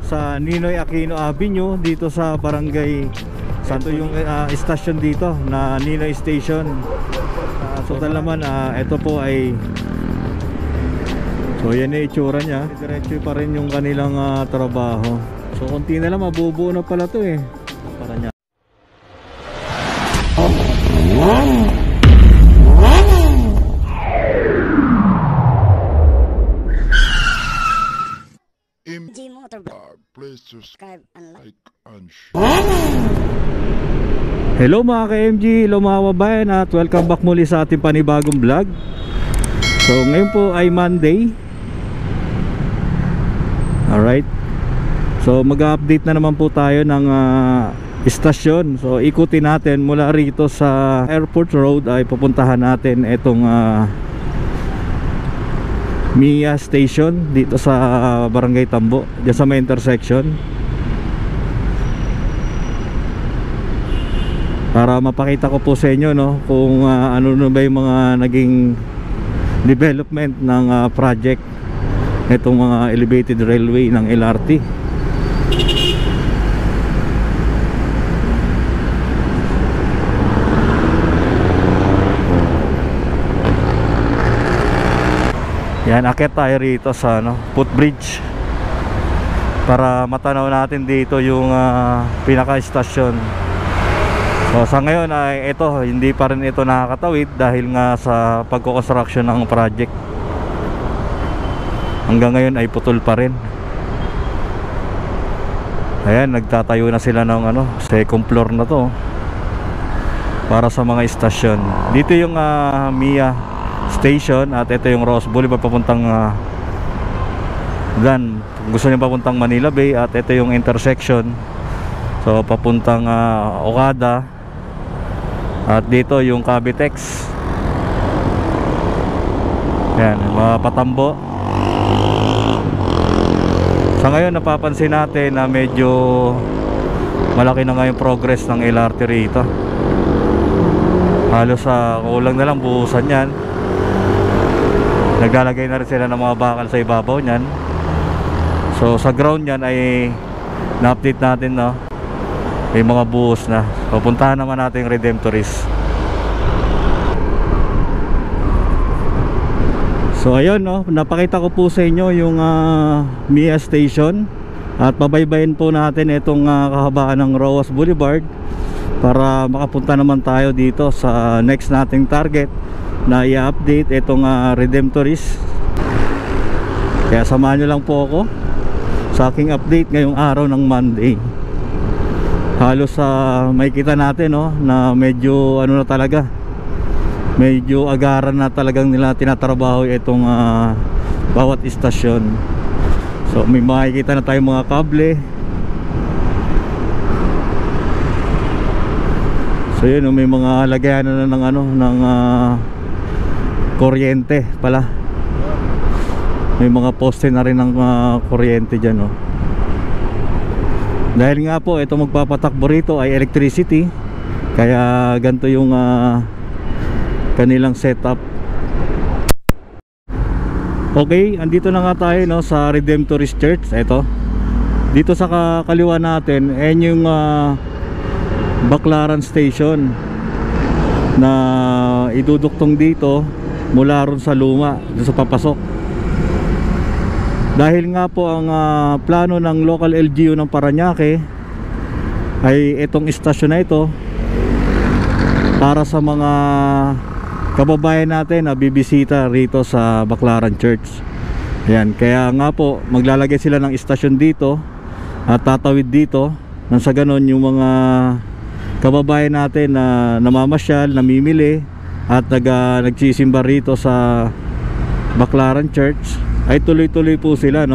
Sa Ninoy Aquino Avenue dito sa Barangay Santo, yung station dito na Ninoy Station. Total naman ito po ay, so yan yung itsura nya. Diretso pa rin yung kanilang trabaho. So konti na lang mabubuo na pala to eh. Para nya. MG Motorvlog. Please subscribe and like and share. Hello mga ka-MG, hello mga kababayan at welcome back muli sa ating panibagong vlog. So ngayon po ay Monday. Alright. So mag-update na naman po tayo ng istasyon. So ikutin natin mula rito sa Airport Road ay pupuntahan natin itong Mia Station dito sa Barangay Tambo, dyan sa may intersection, para mapakita ko po sa inyo kung ano na ba yung mga naging development ng project itong mga elevated railway ng LRT. Yan, akit tayo rito sa footbridge para matanaw natin dito yung pinaka-istasyon. So sa ngayon ay ito, hindi pa rin ito nakakatawid dahil nga sa pagko-construction ng project. Hanggang ngayon ay putol pa rin. Ayan, nagtatayo na sila ng second floor na to para sa mga istasyon. Dito yung Mia Station at ito yung Ross Boulevard papuntang Dan. Gusto niyo papuntang Manila Bay at ito yung intersection. So papuntang Okada. At dito yung Cavitex. Yan, mga Patambo. Sa ngayon napapansin natin na medyo malaki na nga yung progress ng LRT rito. Halos kulang na lang buhusan yan. Naglalagay na rin sila ng mga bakal sa ibabaw niyan. So sa ground niyan ay na-update natin may mga buhos na. Pupuntahan naman natin yung Redemptorist. So ayun napakita ko po sa inyo yung Mia Station. At pabaybayin po natin itong kahabaan ng Roas Boulevard para makapunta naman tayo dito sa next nating target na i-update itong Redemptorist. Kaya samahan nyo lang po ako sa aking update ngayong araw ng Monday. Halos makikita natin na medyo na talaga, medyo agaran na talagang nila tinatrabaho itong bawat istasyon. So may makikita na tayong mga kable. So yun, may mga lagayan na ng kuryente pala. May mga poste na rin ng kuryente dyan dahil nga po ito magpapatakbo rito ay electricity. Kaya ganito yung kanilang setup. Okay, andito na nga tayo sa Redemptorist Church. Ito dito sa kaliwa natin yung Baclaran Station na iduduktong dito mula ron sa luma, doon sa papasok. Dahil nga po ang plano ng local LGU ng Parañaque ay itong istasyon na ito para sa mga kababayan natin na bibisita rito sa Baclaran Church. Ayan, kaya nga po maglalagay sila ng istasyon dito at tatawid dito nang sa ganon yung mga kababayan natin na namamasyal, namimili at nagsisimba rito sa Baclaran Church ay tuloy-tuloy po sila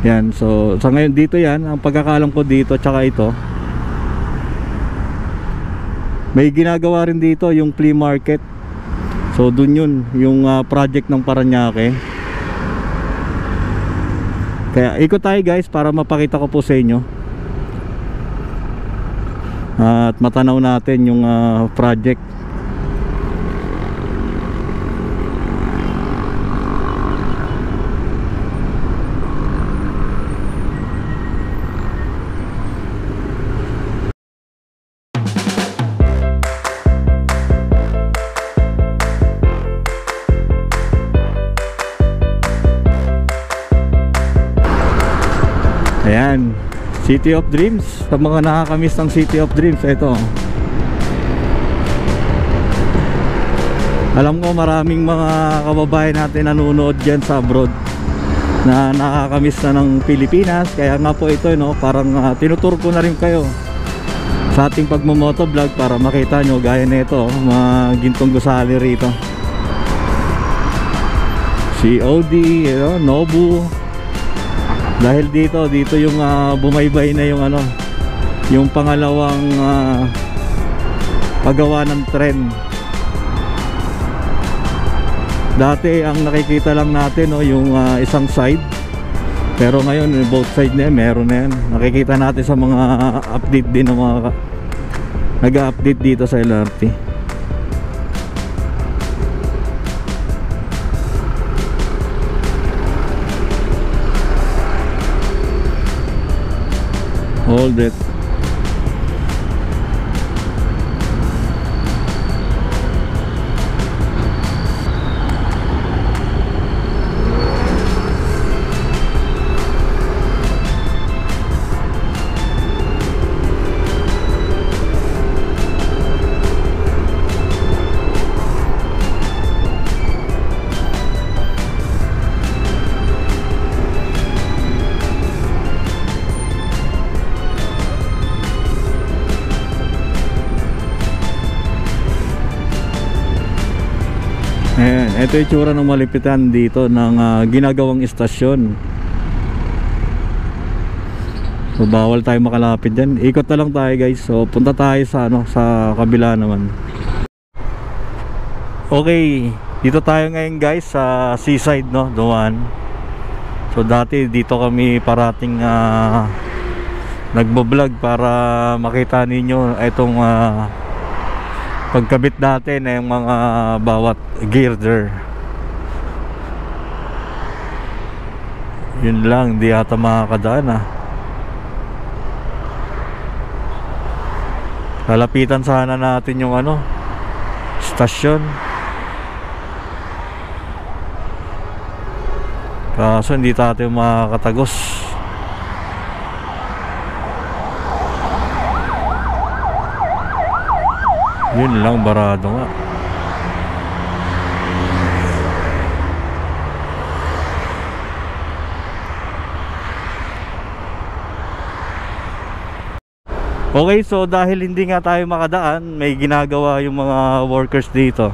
Yan, so sa ngayon dito yan, ang pagkakalam ko dito tsaka ito May ginagawa rin dito yung flea market. So dun yun, yung project ng Parañaque. Kaya ikot tayo guys para mapakita ko po sa inyo. At matanaw natin yung project. Ayan, City of Dreams. Sa mga nakakamiss ng City of Dreams, ito. Alam ko maraming mga kababayan natin nanonood dyan sa abroad na nakakamiss na ng Pilipinas. Kaya nga po ito, no, parang tinutur ko na rin kayo sa ating pagmamotovlog para makita nyo gaya nito, mga gintong gusali rito. COD, Nobu. Dahil dito yung bumaybay na yung yung pangalawang paggawa ng tren. Dati ang nakikita lang natin yung isang side, pero ngayon both side na yan, meron na yan. Nakikita natin sa mga update din ng mga nag-update dito sa LRT. Hold it. Ayan, ito yung tsura ng malipitan dito ng ginagawang istasyon. So bawal tayo makalapit dyan. Ikot na lang tayo guys. So punta tayo sa sa kabila naman. Okay, dito tayo ngayon guys sa seaside, no, Duman. So dati dito kami parating nagbo-vlog para makita ninyo itong pagkabit natin ng mga bawat girder. Yun lang, di ata makakadaan Lalapitan sana natin yung stasyon. Kaso hindi tayo makakatagos. Yun lang, barado nga. Okay, so dahil hindi nga tayo makadaan, may ginagawa yung mga workers dito.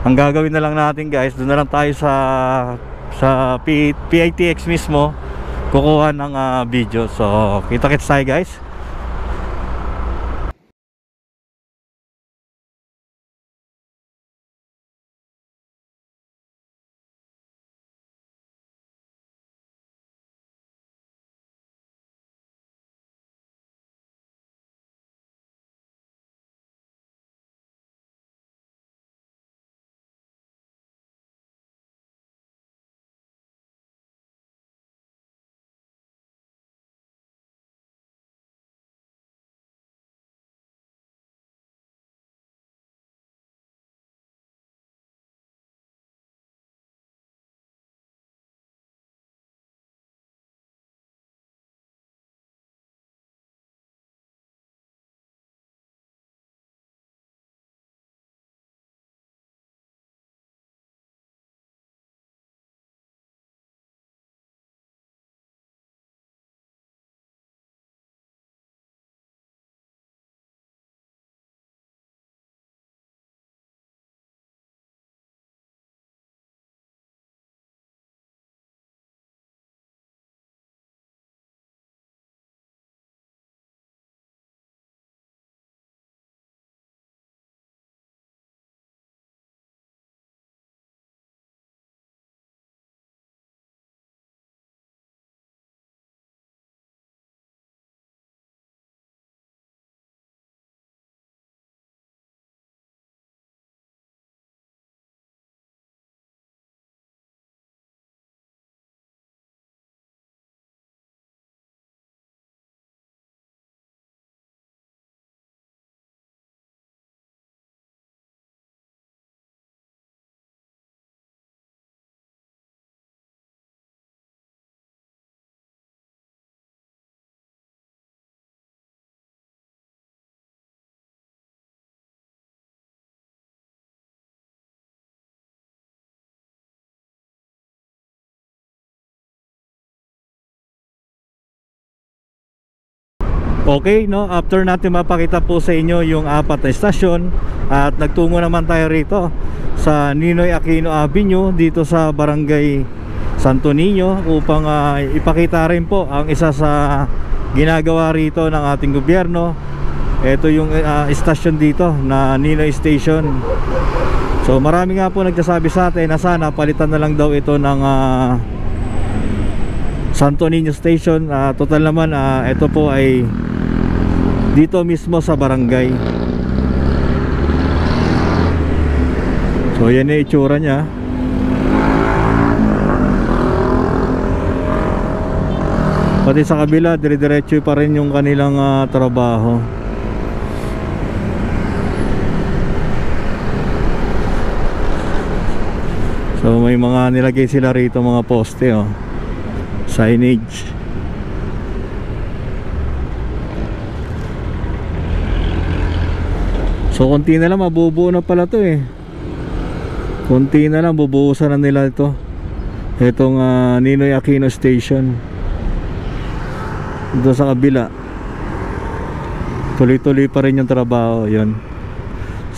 Ang gagawin na lang natin guys, doon na lang tayo sa PITX mismo kukuha ng video. So kita-kits tayo guys. Okay, no? After natin mapakita po sa inyo yung 4 na estasyon, at nagtungo naman tayo rito sa Ninoy Aquino Avenue dito sa Barangay Santo Niño upang ipakita rin po ang isa sa ginagawa rito ng ating gobyerno. Ito yung estasyon dito na Ninoy Station. So marami nga po nagsasabi sa atin na sana palitan na lang daw ito ng Santo Niño Station. Total naman ito po ay dito mismo sa barangay. So yan yung itsura nya. Pati sa kabila dire-diretso pa rin yung kanilang trabaho. So may mga nilagay sila rito, mga poste, oh, signage. So konti na lang mabubuo na pala to eh. Konti na lang bubuhusan na nila ito. Itong Ninoy Aquino Station. Dito sa kabila tuloy-tuloy pa rin yung trabaho. Yun.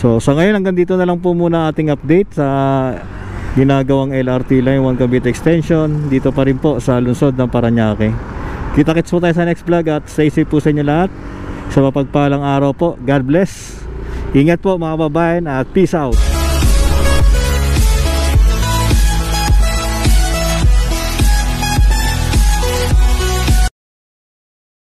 So sa ngayon hanggang dito na lang po muna ating update sa ginagawang LRT Line 1 Cavite Extension dito pa rin po sa lungsod ng Parañaque. Kita-kits po tayo sa next vlog at stay safe po sa inyo lahat. Sa mapagpalang araw po. God bless. Ingat po mga kababayan at peace out.